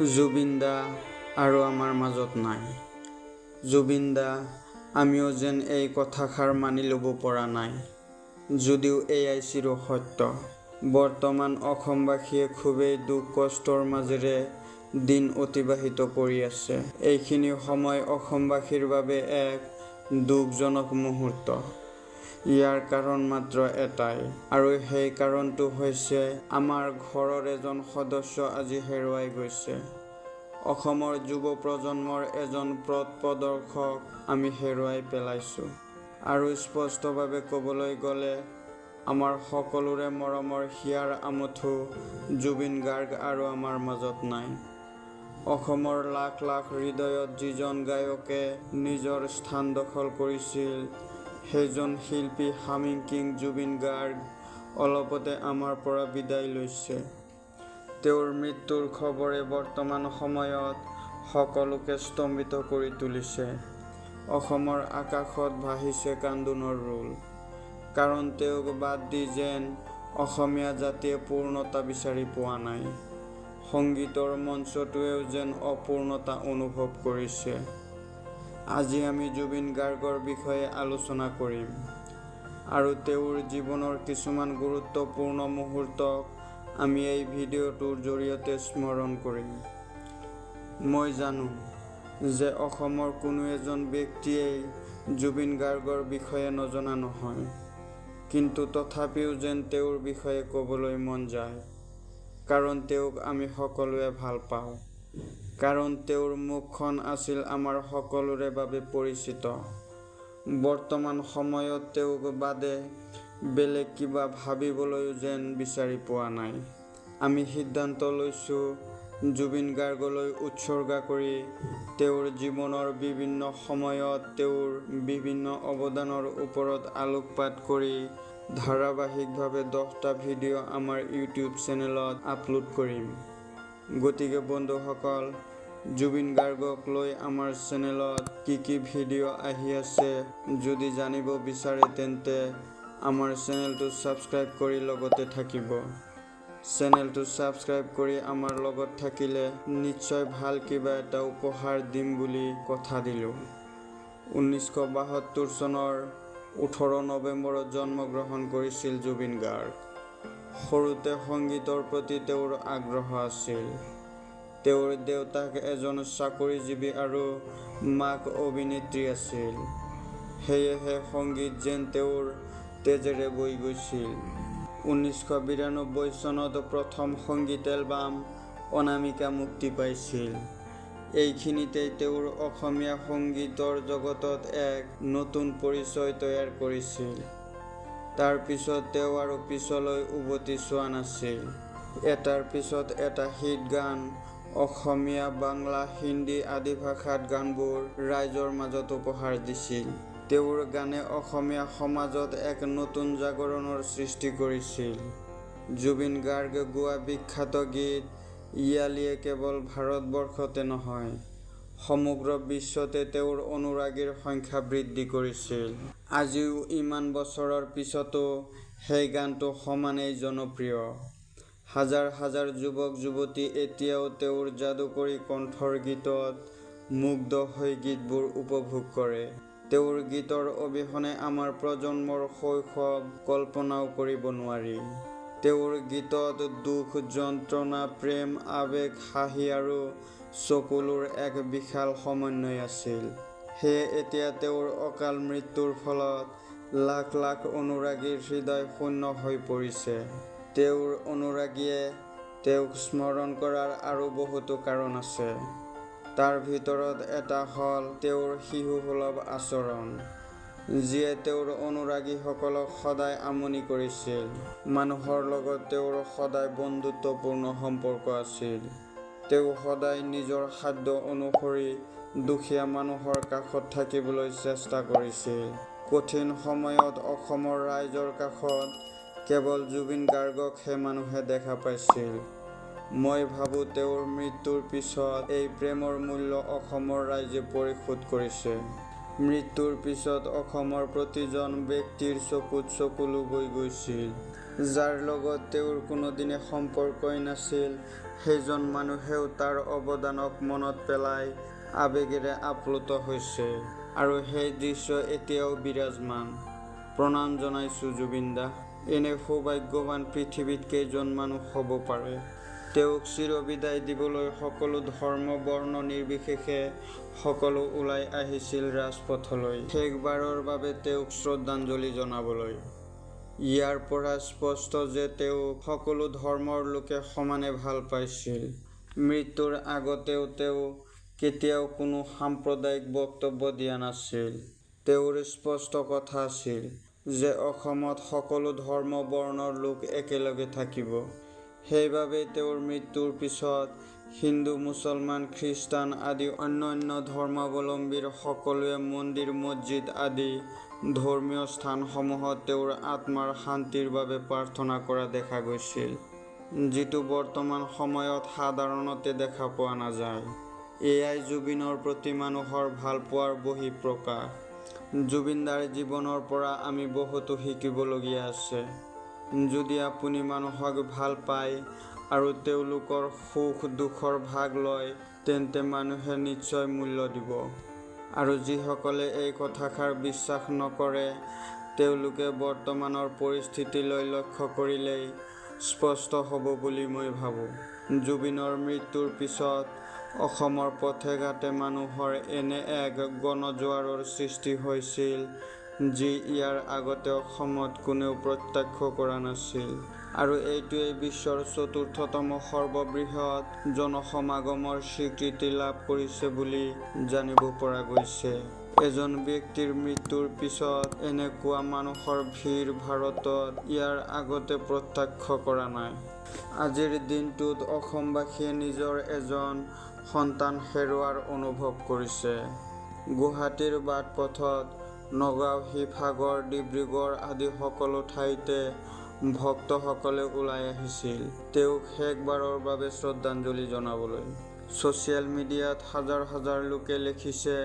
জুবিন দা আৰু আমাৰ মাজত নাই। জুবিন দা আমিও যেন এই কথাষাৰ মানি ল'ব পৰা নাই, যদিও এয়াই চিৰসত্য। বৰ্তমান অসমবাসীয়ে খুবেই দুখ কষ্টৰ মাজেৰে দিন অতিবাহিত কৰি আছে। এইখিনি সময় অসমবাসীৰ বাবে এক দুখজনক মুহূৰ্ত। ইয়াৰ কাৰণ মাত্ৰ এটাই, আৰু সেই কাৰণটো হৈছে আমাৰ ঘৰৰ এজন সদস্য আজি হেৰুৱাই গৈছে। অসমৰ যুৱ প্ৰজন্মৰ এজন পথ প্ৰদৰ্শক আমি হেৰুৱাই পেলাইছোঁ। আৰু স্পষ্টভাৱে ক'বলৈ গ'লে আমাৰ সকলোৰে মৰমৰ হিয়াৰ আমঠু জুবিন গাৰ্গ আৰু আমাৰ মাজত নাই। অসমৰ লাখ লাখ হৃদয়ত যিজন গায়কে নিজৰ স্থান দখল কৰিছিল, সেইজন শিল্পী হামিং কিং জুবিন গাৰ্গ অলপতে আমাৰ পৰা বিদায় লৈছে। তেওঁৰ মৃত্যুৰ খবৰে বৰ্তমান সময়ত সকলোকে স্তম্ভিত কৰি তুলিছে। অসমৰ আকাশত ভাহিছে কান্দোনৰ ৰোল। কাৰণ তেওঁক বাদ দি যেন অসমীয়া জাতিয়ে পূৰ্ণতা বিচাৰি পোৱা নাই। সংগীতৰ মঞ্চটোৱেও যেন অপূৰ্ণতা অনুভৱ কৰিছে। আজি আমি জুবিন গাৰ্গৰ বিষয়ে আলোচনা কৰিম আৰু তেওঁৰ জীৱনৰ কিছুমান গুৰুত্বপূৰ্ণ মুহূৰ্তক আমি এই ভিডিঅ'টোৰ জৰিয়তে স্মৰণ কৰিম। মই জানো যে অসমৰ কোনো এজন ব্যক্তিয়েই জুবিন গাৰ্গৰ বিষয়ে নজনা নহয়, কিন্তু তথাপিও যেন তেওঁৰ বিষয়ে ক'বলৈ মন যায়। কাৰণ তেওঁক আমি সকলোৱে ভাল পাওঁ। কাৰণ তেওঁৰ মুখখন আছিল আমাৰ সকলোৰে বাবে পৰিচিত। বৰ্তমান সময়ত তেওঁক বাদে বেলেগ কিবা ভাবিবলৈও যেন বিচাৰি পোৱা নাই। আমি সিদ্ধান্ত লৈছোঁ জুবিন গাৰ্গলৈ উৎসৰ্গা কৰি তেওঁৰ জীৱনৰ বিভিন্ন সময়ত তেওঁৰ বিভিন্ন অৱদানৰ ওপৰত আলোকপাত কৰি ধাৰাবাহিকভাৱে 10টা ভিডিঅ' আমাৰ ইউটিউব চেনেলত আপলোড কৰিম। গতিকে বন্ধুসকল, জুবিন গাৰ্গক লৈ আমাৰ চেনেলত কি ভিডিঅ' আহি আছে যদি জানিব বিচাৰে তেন্তে আমাৰ চেনেলটো ছাবস্ক্ৰাইব কৰি লগতে থাকিব। চেনেলটো ছাবস্ক্ৰাইব কৰি আমাৰ লগত থাকিলে নিশ্চয় ভাল কিবা এটা উপহাৰ দিম বুলি কথা দিলোঁ। 1972 চনৰ 18 নৱেম্বৰত জন্মগ্ৰহণ কৰিছিল জুবিন গাৰ্গ। সৰুতে সংগীতৰ প্ৰতি তেওঁৰ আগ্ৰহ আছিল। তেওঁৰ দেউতাক এজন চাকৰিজীৱী আৰু মাক অভিনেত্ৰী আছিল। সেয়েহে সংগীত যেন তেওঁৰ তেজেৰে বৈ গৈছিল। 1992 চনত প্ৰথম সংগীত এলবাম অনামিকা মুক্তি পাইছিল। এইখিনিতেই তেওঁৰ অসমীয়া সংগীতৰ জগতত এক নতুন পৰিচয় তৈয়াৰ কৰিছিল। তাৰ পিছত তেওঁ আৰু পিছলৈ উভতি চোৱা নাছিল। এটাৰ পিছত এটা হিট গান অসমীয়া, বাংলা, হিন্দী আদি ভাষাত গানবোৰ ৰাইজৰ মাজত উপহাৰ দিছিল। তেওঁৰ গানে অসমীয়া সমাজত এক নতুন জাগৰণৰ সৃষ্টি কৰিছিল। জুবিন গাৰ্গে গোৱা বিখ্যাত গীত ইয়ালিয়ে কেৱল ভাৰতবৰ্ষতে নহয়, সমগ্ৰ বিশ্বতে তেওঁৰ অনুৰাগীৰ সংখ্যা বৃদ্ধি কৰিছিল। আজিও ইমান বছৰৰ পিছতো সেই গানটো সমানেই জনপ্ৰিয়। হাজাৰ হাজাৰ যুৱক যুৱতী এতিয়াও তেওঁৰ যাদুকৰী কণ্ঠৰ গীতত মুগ্ধ হৈ গীতবোৰ উপভোগ কৰে। তেওঁৰ গীতৰ অবিহনে আমাৰ প্ৰজন্মৰ শৈশৱ কল্পনাও কৰিব নোৱাৰি। তেওঁৰ গীতত দুখ, যন্ত্ৰণা, প্ৰেম, আৱেগ, হাঁহি আৰু চকুলোৰ এক বিশাল সমন্বয় আছিল। সেয়ে এতিয়া তেওঁৰ অকাল মৃত্যুৰ ফলত লাখ লাখ অনুৰাগীৰ হৃদয় শূন্য হৈ পৰিছে। তেওঁৰ অনুৰাগীয়ে তেওঁক স্মৰণ কৰাৰ আৰু বহুতো কাৰণ আছে। তাৰ ভিতৰত এটা হ'ল তেওঁৰ শিশুসুলভ আচৰণ, যিয়ে তেওঁৰ অনুৰাগীসকলক সদায় আমনি কৰিছিল। মানুহৰ লগত তেওঁৰ সদায় বন্ধুত্বপূৰ্ণ সম্পৰ্ক আছিল। তেওঁ সদায় নিজৰ সাধ্য অনুসৰি দুখীয়া মানুহৰ কাষত থাকিবলৈ চেষ্টা কৰিছিল। কঠিন সময়ত অসমৰ ৰাইজৰ কাষত কেৱল জুবিন গাৰ্গকহে মানুহে দেখা পাইছিল। মই ভাবোঁ তেওঁৰ মৃত্যুৰ পিছত এই প্ৰেমৰ মূল্য অসমৰ ৰাইজে পৰিশোধ কৰিছে। মৃত্যুৰ পিছত অসমৰ প্ৰতিজন ব্যক্তিৰ চকুত চকুলো বৈ গৈছিল। যাৰ লগত তেওঁৰ কোনোদিনে সম্পৰ্কই নাছিল, সেইজন মানুহেও তাৰ অৱদানক মনত পেলাই আৱেগেৰে আপ্লুত হৈছে আৰু সেই দৃশ্য এতিয়াও বিৰাজমান। প্ৰণাম জনাইছো জুবিন দা। এনে সৌভাগ্যৱান পৃথিৱীত কেইজন মানুহ হ'ব পাৰে? তেওঁক চিৰবিদায় দিবলৈ সকলো ধৰ্ম বৰ্ণ নিৰ্বিশেষে সকলো ওলাই আহিছিল ৰাজপথলৈ, শেষবাৰৰ বাবে তেওঁক শ্ৰদ্ধাঞ্জলি জনাবলৈ। ইয়াৰ পৰা স্পষ্ট যে তেওঁক সকলো ধৰ্মৰ লোকে সমানে ভাল পাইছিল। মৃত্যুৰ আগতেও তেওঁ কেতিয়াও কোনো সাম্প্ৰদায়িক বক্তব্য দিয়া নাছিল। তেওঁৰ স্পষ্ট কথা আছিল যে অসমত সকলো ধৰ্ম বৰ্ণৰ লোক একেলগে থাকিব। সেইবাবেই তেওঁৰ মৃত্যুৰ পিছত হিন্দু, মুছলমান, খ্ৰীষ্টান আদি অন্যান্য ধৰ্মাৱলম্বীৰ সকলোৱে মন্দিৰ, মছজিদ আদি ধৰ্মীয় স্থানসমূহত তেওঁৰ আত্মাৰ শান্তিৰ বাবে প্ৰাৰ্থনা কৰা দেখা গৈছিল, যিটো বৰ্তমান সময়ত সাধাৰণতে দেখা পোৱা নাযায়। এয়াই জুবিনৰ প্ৰতি মানুহৰ ভালপোৱাৰ বহিঃপ্ৰকাশ। জুবিনদাৰ জীৱনৰ পৰা আমি বহুতো শিকিবলগীয়া আছে। যদি আপুনি মানুহক ভাল পায় আৰু তেওঁলোকৰ সুখ দুখৰ ভাগ লয়, তেন্তে মানুহে নিশ্চয় মূল্য দিব। আৰু যিসকলে এই কথাষাৰ বিশ্বাস নকৰে, তেওঁলোকে বৰ্তমানৰ পৰিস্থিতিলৈ লক্ষ্য কৰিলেই স্পষ্ট হ'ব বুলি মই ভাবোঁ। জুবিনৰ মৃত্যুৰ পিছত অসমৰ পথে ঘাটে মানুহৰ এনে এক গণজোৱাৰৰ সৃষ্টি হৈছিল, যি ইয়াৰ আগতে অসমত কোনেও প্ৰত্যক্ষ কৰা নাছিল। আৰু এইটোৱেই বিশ্বৰ চতুৰ্থতম সৰ্ববৃহৎ জনসমাগমৰ স্বীকৃতি লাভ কৰিছে বুলি জানিব পৰা গৈছে। এজন ব্যক্তিৰ মৃত্যুৰ পিছত এনেকুৱা মানুহৰ ভিৰ ভাৰতত ইয়াৰ আগতে প্ৰত্যক্ষ কৰা নাই। আজিৰ দিনটোত অসমবাসীয়ে নিজৰ এজন সন্তান হেৰুৱাৰ অনুভৱ কৰিছে। গুৱাহাটীৰ বাটপথত, নগাঁও, শিৱসাগৰ, ডিব্ৰুগড় আদি সকলো ঠাইতে ভক্তসকলে ওলাই আহিছিল তেওঁক শেষবাৰৰ বাবে শ্ৰদ্ধাঞ্জলি জনাবলৈ। ছচিয়েল মিডিয়াত হাজাৰ হাজাৰ লোকে লিখিছে,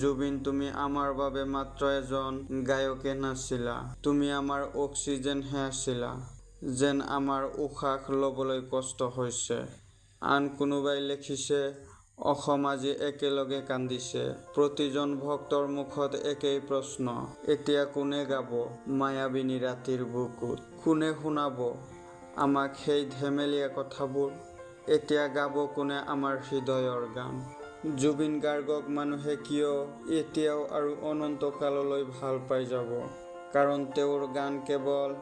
জুবিন, তুমি আমাৰ বাবে মাত্ৰ এজন গায়কে নাছিলা, তুমি আমাৰ অক্সিজেনহে আছিলা। যেন আমাৰ উশাহ ল'বলৈ কষ্ট হৈছে। আন কোনোবাই লিখিছে, অসম আজি একেলগে কান্দিছে। প্ৰতিজন ভক্তৰ মুখত একেই প্ৰশ্ন, এতিয়া কোনে গাব মায়াবিনী ৰাতিৰ বুকুত? কোনে শুনাব আমাক সেই ধেমেলীয়া কথাবোৰ? এতিয়া গাব কোনে আমাৰ হৃদয়ৰ গান? জুবিন গাৰ্গক মানুহে কিয় এতিয়াও আৰু অনন্তকাললৈ ভাল পাই যাব? কাৰণ তেওঁৰ গান কেৱল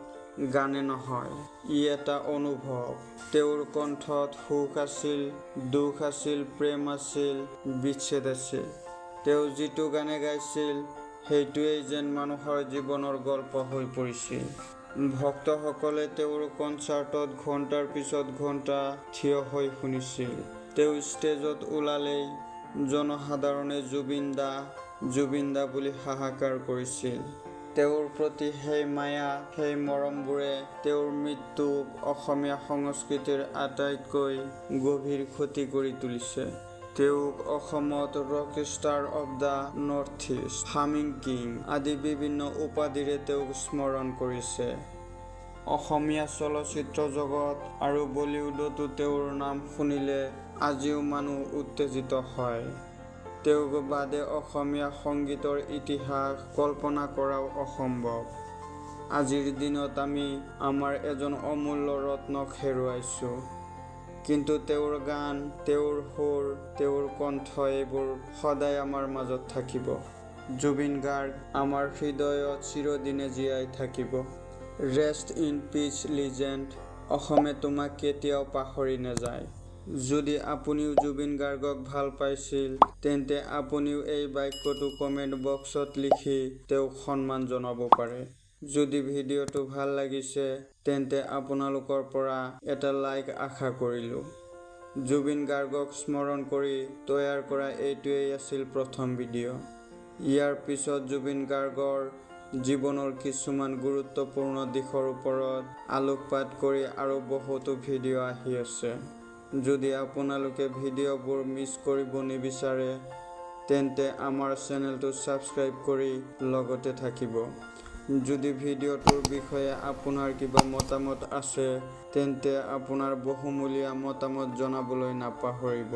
গানে নহয়, ই এটা অনুভৱ। তেওঁৰ কণ্ঠত সুখ আছিল, দুখ আছিল, প্ৰেম আছিল, বিচ্ছেদ আছিল। তেওঁ যিটো গানে গাইছিল, সেইটোৱেই যেন মানুহৰ জীৱনৰ গল্প হৈ পৰিছিল। ভক্তসকলে তেওঁৰ কনচাৰ্টত ঘণ্টাৰ পিছত ঘণ্টা থিয় হৈ শুনিছিল। তেওঁ ষ্টেজত ওলালেই জনসাধাৰণে জুবিন দা, জুবিন দা বুলি হাহাকাৰ কৰিছিল। তেওঁৰ প্ৰতি সেই মায়া, সেই মৰমবোৰে তেওঁৰ মৃত্যুক অসমীয়া সংস্কৃতিৰ আটাইতকৈ গভীৰ ক্ষতি কৰি তুলিছে। তেওঁক অসমত rock star of the north east, humming king আদি বিভিন্ন উপাধিৰে তেওঁক স্মৰণ কৰিছে। অসমীয়া চলচ্চিত্ৰ জগত আৰু বলিউডতো তেওঁৰ নাম শুনিলে আজিও মানুহ উত্তেজিত হয়। তেওঁক বাদে অসমীয়া সংগীতৰ ইতিহাস কল্পনা কৰাও অসম্ভৱ। আজিৰ দিনত আমি আমাৰ এজন অমূল্য ৰত্নক হেৰুৱাইছোঁ। কিন্তু তেওঁৰ গান, তেওঁৰ সুৰ, তেওঁৰ কণ্ঠ এইবোৰ সদায় আমাৰ মাজত থাকিব। জুবিন গাৰ্গ আমাৰ হৃদয়ত চিৰদিনে জীয়াই থাকিব। Rest in peace legend. অসমে তোমাক কেতিয়াও পাহৰি নাযায়। যদি আপুনিও জুবিন গাৰ্গক ভাল পাইছিল, তেন্তে আপুনিও এই বাক্যটো কমেণ্ট বক্সত লিখি তেওঁক সন্মান জনাব পাৰে। যদি ভিডিঅ'টো ভাল লাগিছে, তেন্তে আপোনালোকৰ পৰা এটা লাইক আশা কৰিলোঁ। জুবিন গাৰ্গক স্মৰণ কৰি তৈয়াৰ কৰা এইটোৱেই আছিল প্ৰথম ভিডিঅ'। ইয়াৰ পিছত জুবিন গাৰ্গৰ জীৱনৰ কিছুমান গুৰুত্বপূৰ্ণ দিশৰ ওপৰত আলোকপাত কৰি আৰু বহুতো ভিডিঅ' আহি আছে। যদি আপোনালোকে ভিডিঅ'বোৰ মিছ কৰিব নিবিচাৰে, তেন্তে আমাৰ চেনেলটো ছাবস্ক্ৰাইব কৰি লগতে থাকিব। যদি ভিডিঅ'টোৰ বিষয়ে আপোনাৰ কিবা মতামত আছে তেন্তে আপোনাৰ বহুমূলীয়া মতামত জনাবলৈ নাপাহৰিব।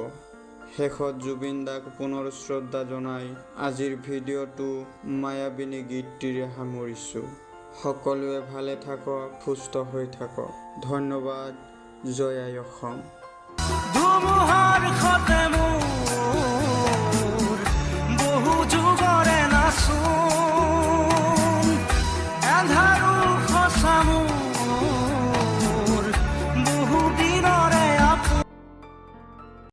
শেষত জুবিন দাক পুনৰ শ্ৰদ্ধা জনাই আজিৰ ভিডিঅ'টো মায়াবিনী গীতটিৰে সামৰিছোঁ। সকলোৱে ভালে থাকক, সুস্থ হৈ থাকক। ধন্যবাদ। জয় আই অসম।